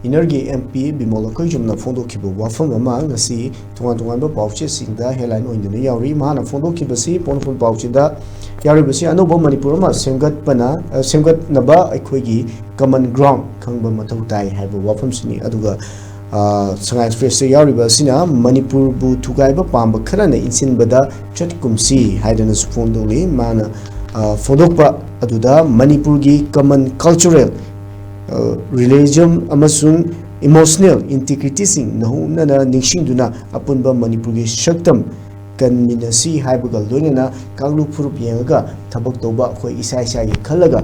Inergi MP Bimola Kojumna Fondo Kibo Wafam Amang Nasi Tuan Bauchi Sinda Headline on the Yari Mana Fondo Kibasi Ponful Bauchida Yaribasi Anobo Manipurama Semgat Pana Semgat Naba Equigi Common Ground Kangba Matautai have a Wafam Sini Aduga Sanga Express Yaribasina Manipur Bu Tugaiba Pamba Karana Insin Bada Chatkumsi Haidanas Fondoli Mana Fondokpa Aduda Manipurgi Common Cultural religion amasung emotional integrity sing nahumna na ningsingduna apunba manipurgi shaktam kanminasi haibaga loinana kanglu furup yengaga thabak toba khoi isa isa gi khalaga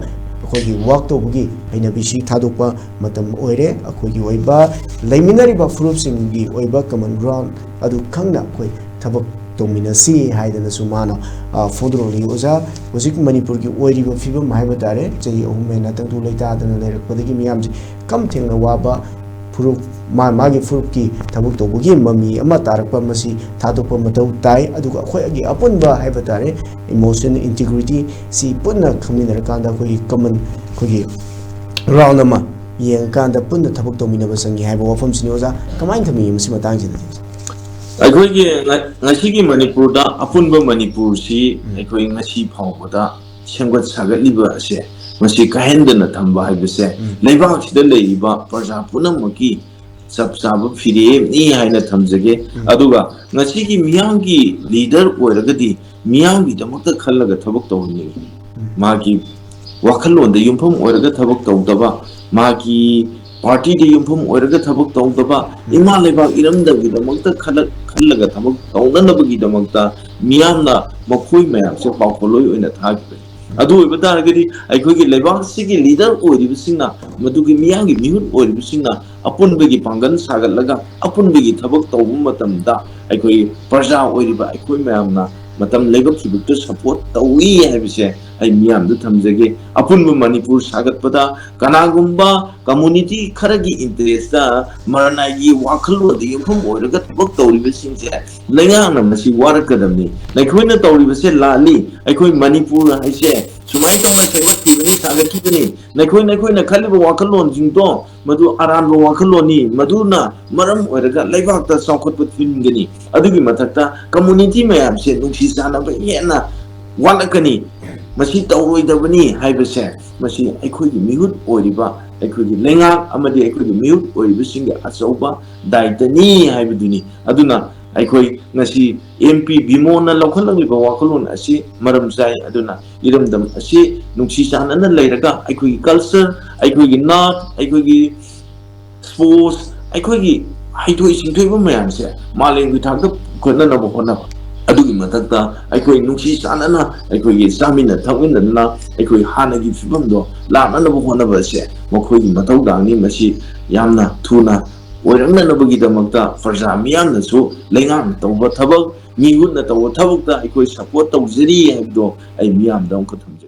khoi work tobugi aina bisi thadokpa matam oire khoi gi oiba laiminari ba furup sing gi oiba common ground adu khangna khoi thabak Dominasi Haidana Sumana Fondroli Oza was it Manipur Oiri Fibum Haibatare, Jay Omena Tantu Leta than the Podigi Miams, come ting a waba, Puru Magi Furki, Tabuk Tobugi, Mami, Amatar Pamasi, Tato Mato Tai, Aduka Hoyagi Apunba Haibatare, emotion, integrity, see Puna Kamina Kanda common Kogi Roundama, Yang Kanda Punda Tabuk Dominabas and Yabo from Sinoza, come to me, Simatangi. ꯑꯩꯈꯣꯏꯒꯤ ꯉꯁꯤꯒꯤ ꯃꯅꯤꯄꯨꯔꯗ ꯑꯄꯨꯟꯕ ꯃꯅꯤꯄꯨꯔꯁꯤ ꯑꯩꯈꯣꯏ ꯉꯁꯤ ꯐꯥꯎꯕꯗ ꯁꯦꯝꯒꯠ ꯁꯥꯒꯠꯂꯤꯕ ꯑꯁꯦ ꯃꯁꯤ ꯀꯥꯏꯍꯟꯗꯅ ꯊꯝꯕ ꯍꯥꯏꯕꯁꯦ ꯂꯩꯕꯥꯛꯁꯤꯗ ꯂꯩꯔꯤꯕ ꯄ꯭ꯔꯖꯥ ꯄꯨꯝꯅꯃꯛꯀꯤ ꯆꯞ ꯆꯥꯕ ꯐꯤꯔꯦꯞꯅꯤ ꯍꯥꯏꯅ ꯊꯝꯖꯒꯦ ꯑꯗꯨꯒ ꯉꯁꯤꯒꯤ ꯃꯤꯌꯥꯝꯒꯤ ꯂꯤꯗꯔ ꯑꯣꯏꯔꯒꯗꯤ ꯃꯤꯌꯥꯝꯒꯤꯗꯃꯛꯇ ꯈꯜꯂꯒ ꯊꯕꯛ ꯇꯧꯍꯟꯅꯤꯡꯉꯤ ꯃꯥꯒꯤ ꯋꯥꯈꯜꯂꯣꯟꯗ ꯌꯨꯝꯐꯝ ꯑꯣꯏꯔꯒ ꯊꯕꯛ ꯇꯧꯗꯕ ꯃꯥꯒꯤ ꯄꯥꯔꯇꯤꯗ ꯌꯨꯝꯐꯝ ꯑꯣꯏꯔꯒ ꯊꯕꯛ ꯇꯧꯗꯕ ꯏꯃꯥ ꯂꯩꯕꯥꯛ ꯏꯔꯝꯗꯝꯒꯤꯗꯃꯛꯇ ꯈꯜꯂꯒ ꯊꯕꯛ ꯇꯧꯅꯅꯕꯒꯤꯗꯃꯛꯇ ꯃꯤꯌꯥꯝꯅ ꯃꯈꯣꯏ ꯃꯌꯥꯝꯁꯦ ꯄꯥꯎꯈꯣꯜꯂꯣꯏ ꯑꯣꯏꯅ ꯊꯥꯈꯤꯕꯅꯤ ꯑꯗꯨ ꯑꯣꯏꯕ ꯇꯥꯔꯒꯗꯤ ꯑꯩꯈꯣꯏꯒꯤ ꯂꯩꯕꯥꯛꯁꯤꯒꯤ ꯂꯤꯗꯔ ꯑꯣꯏꯔꯤꯕꯁꯤꯡꯅ ꯃꯗꯨꯒꯤ ꯃꯤꯌꯥꯝꯒꯤ ꯃꯤꯍꯨꯠ ꯑꯣꯏꯔꯤꯕꯁꯤꯡꯅ ꯑꯄꯨꯟꯕꯒꯤ ꯄꯥꯡꯒꯜ ꯁꯥꯒꯠꯂꯒ ꯑꯄꯨꯟꯕꯒꯤ ꯊꯕꯛ ꯇꯧꯕ ꯃꯇꯝꯗ ꯑꯩꯈꯣꯏ ꯄ꯭ꯔꯖꯥ ꯑꯣꯏꯔꯤꯕ ꯑꯩꯈꯣꯏ ꯃꯌꯥꯝꯅ ꯃꯇꯝ ꯂꯩꯕꯛꯀꯤꯗꯃꯛꯇ ꯁꯄꯣꯔꯠ ꯇꯧꯏ ꯍꯥꯏꯕꯁꯦ ꯑꯩ ꯃꯤꯌꯥꯝꯗ ꯊꯝꯖꯒꯦ ꯑꯄꯨꯟꯕ ꯃꯅꯤꯄꯨꯔ ꯁꯥꯒꯠꯄꯗ ꯀꯅꯥꯒꯨꯝꯕ ꯀꯝꯃꯨꯅꯤꯇꯤ ꯈꯔꯒꯤ ꯏꯟꯇꯔꯦꯁꯇ ꯃꯔꯅꯥꯏꯒꯤ ꯋꯥꯈꯜꯂꯣꯟꯗ ꯌꯨꯝꯐꯝ ꯑꯣꯏꯔꯒ ꯊꯕꯛ ꯇꯧꯔꯤꯕꯁꯤꯡꯁꯦ ꯂꯩꯉꯥꯛꯅ ꯃꯁꯤ ꯋꯥꯔꯛꯀꯗꯕꯅꯤ ꯑꯩꯈꯣꯏꯅ ꯇꯧꯔꯤꯕꯁꯦ ꯂꯥꯜꯂꯤ ꯑꯩꯈꯣꯏ ꯃꯅꯤꯄꯨꯔ ꯍꯥꯏꯁꯦ ꯁꯨꯃꯥꯏꯅ ꯇꯧꯅ ꯁꯦꯝꯒꯠꯈꯤꯕꯅꯤ ꯁꯥꯒꯠꯈꯤꯕꯅꯤ ꯑꯩꯈꯣꯏꯅ ꯈꯜꯂꯤꯕ ꯋꯥꯈꯜꯂꯣꯟꯁꯤꯡꯗꯣ ꯃꯗꯨ ꯑꯔꯥꯟꯕ ꯋꯥꯈꯜꯂꯣꯟꯅꯤ ꯃꯗꯨꯅ ꯃꯔꯝ ꯑꯣꯏꯔꯒ ꯂꯩꯕꯥꯛꯇ ꯆꯥꯎꯈꯠꯄ ꯊꯤꯟꯒꯅꯤ ꯑꯗꯨꯒꯤ ꯃꯊꯛꯇ ꯀꯝꯃꯨꯅꯤꯇꯤ ꯃꯌꯥꯝꯁꯦ ꯅꯨꯡꯁꯤ ꯆꯥꯟꯅꯕ ꯍꯦꯟꯅ ꯋꯥꯠꯂꯛꯀꯅꯤ ꯃꯁꯤ ꯇꯧꯔꯣꯏꯗꯕꯅꯤ ꯍꯥꯏꯕꯁꯦ ꯃꯁꯤ ꯑꯩꯈꯣꯏꯒꯤ ꯃꯤꯍꯨꯠ ꯑꯣꯏꯔꯤꯕ ꯑꯩꯈꯣꯏꯒꯤ ꯂꯩꯉꯥꯛ ꯑꯃꯗꯤ ꯑꯩꯈꯣꯏꯒꯤ ꯃꯤꯍꯨꯠ ꯑꯣꯏꯔꯤꯕꯁꯤꯡꯒꯤ ꯑꯆꯧꯕ ꯗꯥꯏꯇꯅꯤ ꯍꯥꯏꯕꯗꯨꯅꯤ ꯑꯗꯨꯅ ꯑꯩꯈꯣꯏ ꯉꯁꯤ MP ꯕꯤꯃꯣꯅ ꯂꯧꯈꯠꯂꯛꯂꯤꯕ ꯋꯥꯈꯜꯂꯣꯟ ꯑꯁꯤ ꯃꯔꯝ ꯆꯥꯏ ꯑꯗꯨꯅ ꯏꯔꯝꯗꯝ ꯑꯁꯤ ꯅꯨꯡꯁꯤ ꯆꯥꯟꯅꯅ ꯂꯩꯔꯒ ꯑꯩꯈꯣꯏꯒꯤ ꯀꯜꯆꯔ ꯑꯩꯈꯣꯏꯒꯤ ꯅꯥꯠ ꯑꯩꯈꯣꯏꯒꯤ ꯁ꯭ꯄꯣꯔꯠꯁ ꯑꯩꯈꯣꯏꯒꯤ ꯍꯩꯊꯣꯏ ꯁꯤꯡꯊꯣꯏꯕ ꯃꯌꯥꯝꯁꯦ ꯃꯥꯂꯦꯝꯒꯤ ꯊꯥꯛꯇ ꯄꯨꯈꯠꯅꯅꯕ ꯍꯣꯠꯅꯕ ꯑꯗꯨꯒꯤ ꯃꯊꯛꯇ ꯑꯩꯈꯣꯏ ꯅꯨꯡꯁꯤ ꯆꯥꯟꯅꯅ ꯑꯩꯈꯣꯏꯒꯤ ꯆꯥꯃꯤꯟꯅ ꯊꯛꯃꯤꯟꯅꯗꯨꯅ ꯑꯩꯈꯣꯏ ꯍꯥꯟꯅꯒꯤ ꯐꯤꯕꯝꯗꯣ ꯂꯥꯛꯅꯅꯕ ꯍꯣꯠꯅꯕ ꯑꯁꯦ ꯃꯈꯣꯏꯒꯤ ꯃꯊꯧꯗꯥꯡꯅꯤ ꯃꯁꯤ ꯌꯥꯝꯅ ꯊꯨꯅ ꯑꯣꯏꯔꯛꯅꯅꯕꯒꯤꯗꯃꯛꯇ ꯄ꯭ꯔꯖꯥ ꯃꯤꯌꯥꯝꯅꯁꯨ ꯂꯩꯉꯥꯛꯅ ꯇꯧꯕ ꯊꯕꯛ ꯃꯤꯍꯨꯠꯅ ꯇꯧꯕ ꯊꯕꯛꯇ ꯑꯩꯈꯣꯏ ꯁꯄꯣꯔꯠ ꯇꯧꯖꯔꯤ ꯍꯥꯏꯕꯗꯣ ꯑꯩ ꯃꯤꯌꯥꯝꯗ ꯑꯃꯨꯛꯀ ꯊꯝꯖꯒꯦ